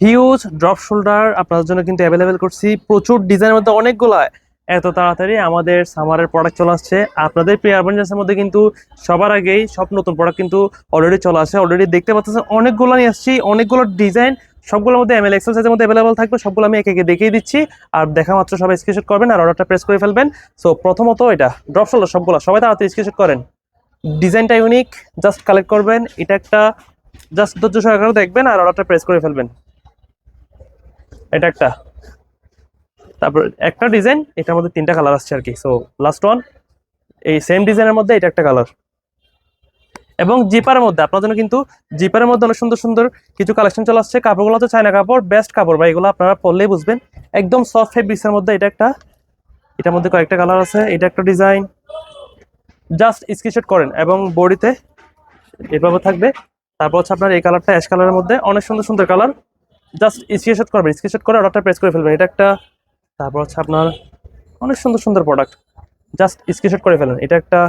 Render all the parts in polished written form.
Huge drop shoulder আপনাদের জন্য কিন্তু অ্যাভেলেবেল করছি প্রচুর ডিজাইনের মধ্যে অনেকগুলা। এত তাড়াতাড়ি আমাদের সামারের প্রোডাক্ট চলে আসছে আপনাদের প্রিয় আরবান জেন্টসের মধ্যে, কিন্তু সবার আগেই সব নতুন প্রোডাক্ট কিন্তু অলরেডি চলে আসে। অলরেডি দেখতে পাচ্ছেন অনেকগুলো নিয়ে আসছি, অনেকগুলো ডিজাইন, সবগুলোর মধ্যে এমএল এক্সেল সাইজের মধ্যে অ্যাভেলেবল থাকবে। সবগুলো আমি একে একে দেখিয়ে দিচ্ছি, আর দেখা মাত্র সবাই স্ক্রিনশট করবেন আর অর্ডারটা প্রেস করে ফেলবেন। সো প্রথমত এটা ড্রপ শোল্ডার, সবগুলো সবাই তাড়াতাড়ি স্ক্রিনশট করেন। ডিজাইনটা ইউনিক, জাস্ট কালেক্ট করবেন। এটা একটা জাস্ট ধৈর্য সহকারে দেখবেন আর অর্ডারটা প্রেস করে ফেলবেন। এটা একটা, তারপর একটা ডিজাইন, এটার মধ্যে তিনটা কালার আসছে আর কি। সো লাস্ট ওয়ান, এই সেম ডিজাইনের মধ্যে এটা একটা কালার। এবং জিপারের মধ্যে আপনার জন্য কিন্তু জিপারের মধ্যে অনেক সুন্দর সুন্দর কিছু কালেকশন চলে আসছে। কাপড়গুলো হচ্ছে চায়না কাপড়, বেস্ট কাপড় ভাই, এগুলো আপনারা পরলেই বুঝবেন। একদম সফট ফেব্রিক্সের মধ্যে এটা একটা, এটার মধ্যে কয়েকটা কালার আছে। এটা একটা ডিজাইন, জাস্ট স্ক্রিনশট করেন এবং বডিতে এভাবে থাকবে। তারপর হচ্ছে আপনার এই কালারটা অ্যাশ কালারের মধ্যে, অনেক সুন্দর সুন্দর কালার। জাস্ট স্ক্রিনশট করবেন, স্ক্রিনশট করে অর্ডারটা প্রেস করে ফেলবেন। এটা একটা, তারপর হচ্ছে আপনার অনেক সুন্দর সুন্দর প্রোডাক্ট, জাস্ট স্ক্রিনশট করে ফেলেন। এটা একটা,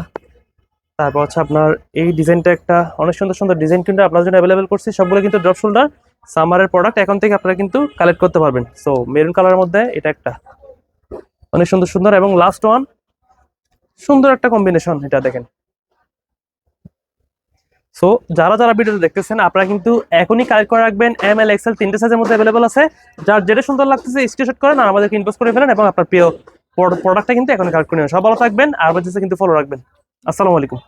তারপর হচ্ছে আপনার এই ডিজাইনটা একটা, অনেক সুন্দর সুন্দর ডিজাইন কিন্তু আপনার জন্য অ্যাভেলেবেল করছি। সবগুলো কিন্তু ড্রপ শোল্ডার সামারের প্রোডাক্ট, এখন থেকে আপনারা কিন্তু কালেক্ট করতে পারবেন। সো মেরুন কালারের মধ্যে এটা একটা, অনেক সুন্দর সুন্দর। এবং লাস্ট ওয়ান, সুন্দর একটা কম্বিনেশন, এটা দেখেন। সো যারা যারা ভিডিওটা দেখতেছেন আপনারা কিন্তু এখনই কালেক্ট করে রাখবেন। এম এল এক্সেল তিনটে সাইজের মধ্যে অ্যাভেলেবল আছে। যার যেটা সুন্দর লাগতেছে স্ক্রিনশট করেন আর আমাদেরকে ইনবক্স করে ফেলেন, এবং আপনার প্রিয় প্রোডাক্টটা কিন্তু এখন কালেক্ট করে নেবেন। সব ভালো থাকবেন আর কিন্তু ফলো রাখবেন। আসসালামু আলাইকুম।